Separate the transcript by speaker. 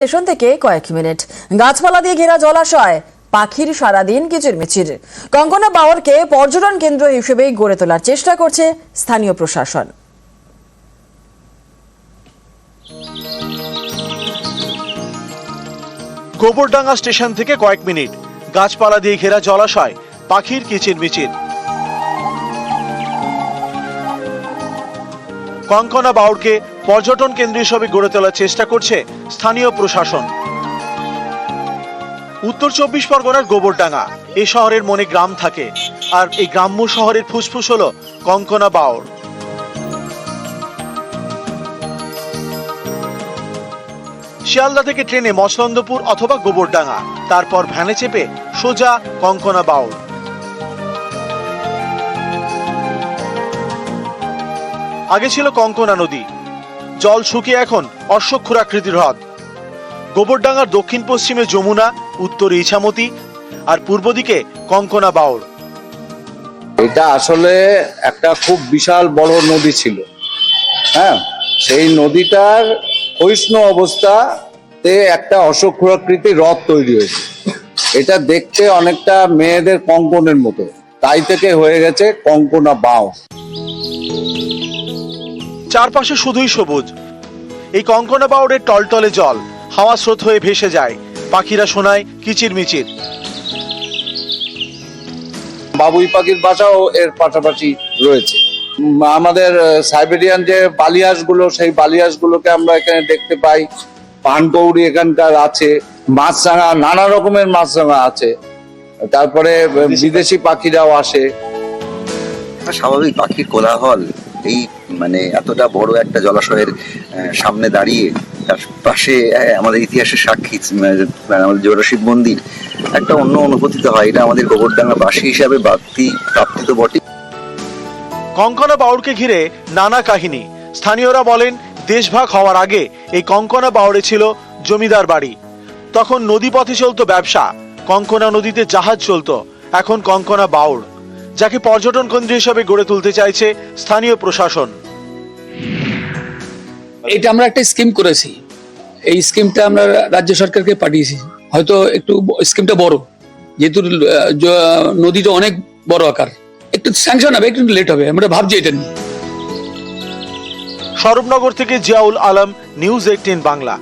Speaker 1: Station থেকে কয়েক minute গাছপালা দিয়ে ঘেরা জলাশয়, পাখির সারাদিন কিচিরমিচির। কঙ্কনা বাওরকে পর্যটন কেন্দ্র হিসেবে গড়ে তোলার চেষ্টা করছে স্থানীয় প্রশাসন।
Speaker 2: গোবরডাঙ্গা স্টেশন থেকে কয়েক মিনিট, গাছপালা দিয়ে ঘেরা জলাশয়, পাখির কিচিরমিচির। কঙ্কনা বাওরকে পর্যটন কেন্দ্র হিসেবে গড়ে তোলার চেষ্টা করছে স্থানীয় প্রশাসন। উত্তর 24 পরগনার গোবরডাঙ্গা, এই শহরের মনে গ্রাম থাকে, আর এই গ্রাম্য শহরের ফুসফুস হলো কঙ্কনা বাওর। শিয়ালদা থেকে ট্রেনে মচলন্দপুর অথবা গোবরডাঙ্গা, তারপর ভ্যানে চেপে সোজা কঙ্কনা বাওর। আগে ছিল কঙ্কনা নদী, জল শুকিয়ে এখন অশ্বক্ষুরাকৃতির হ্রদ। গোবরডাঙ্গার দক্ষিণ পশ্চিমে যমুনা, উত্তরে ইছামতি, আর পূর্ব দিকে কঙ্কনা বাওর।
Speaker 3: এটা আসলে একটা খুব বিশাল বড় নদী ছিল। হ্যাঁ, সেই নদীটার ক্ষয়িষ্ণু অবস্থাতে একটা অশ্বক্ষুরাকৃতি হ্রদ তৈরি হয়েছে। এটা দেখতে অনেকটা মেয়েদের কঙ্কনের মতো, তাই থেকে হয়ে গেছে কঙ্কনা বাওর।
Speaker 2: চারপাশে শুধুই সবুজ। এই কঙ্কনা বাওরের টলটলে জল হাওয়া স্রোত হয়ে ভেসে যায়, পাখিরা শোনায় কিচিরমিচির।
Speaker 3: বাবুই পাখির বাসাও এর পাশাপাশি রয়েছে। আমাদের সাইবেরিয়ান যে বালিয়াসগুলো, সেই বালিয়াসগুলোকে আমরা এখানে দেখতে পাই। পানকৌড়ি এখানকার আছে, মাছরাঙা, নানা রকমের মাছরাঙা আছে। তারপরে বিদেশি পাখিরাও আসে।
Speaker 4: স্বাভাবিক পাখির কোলাহল এই এতটা বড় একটা জলাশয়ের সামনে দাঁড়িয়ে, তার পাশে আমাদের ইতিহাসের সাক্ষী আমাদের জোড়া শিব মন্দির, একটা অন্য অনুভূতি তো হয়। এটা আমাদের গোবরডাঙ্গা বাসী হিসাবে প্রাপ্তি তো বটে।
Speaker 2: কঙ্কনা বাওরকে ঘিরে নানা কাহিনী। স্থানীয়রা বলেন, দেশভাগ হওয়ার আগে এই কঙ্কনা বাওরে ছিল জমিদার বাড়ি। তখন নদীপথে চলতো ব্যবসা, কঙ্কনা নদীতে জাহাজ চলতো। এখন কঙ্কনা বাওর, যাকে পর্যটন কেন্দ্র হিসেবে গড়ে তুলতে চাইছে স্থানীয় প্রশাসন।
Speaker 5: এটা আমরা একটা স্কিম করেছি, এই স্কিমটা আমরা রাজ্য সরকারকে পাঠিয়েছি। হয়তো একটু স্কিমটা বড়, যেহেতু নদীটা অনেক বড় আকার, একটু স্যাংশন হবে, একটু লেট হবে, আমরা ভাবছি এটা নিয়ে।
Speaker 2: স্বরূপনগর থেকে জিয়াউল আলম, নিউজ 18 বাংলা।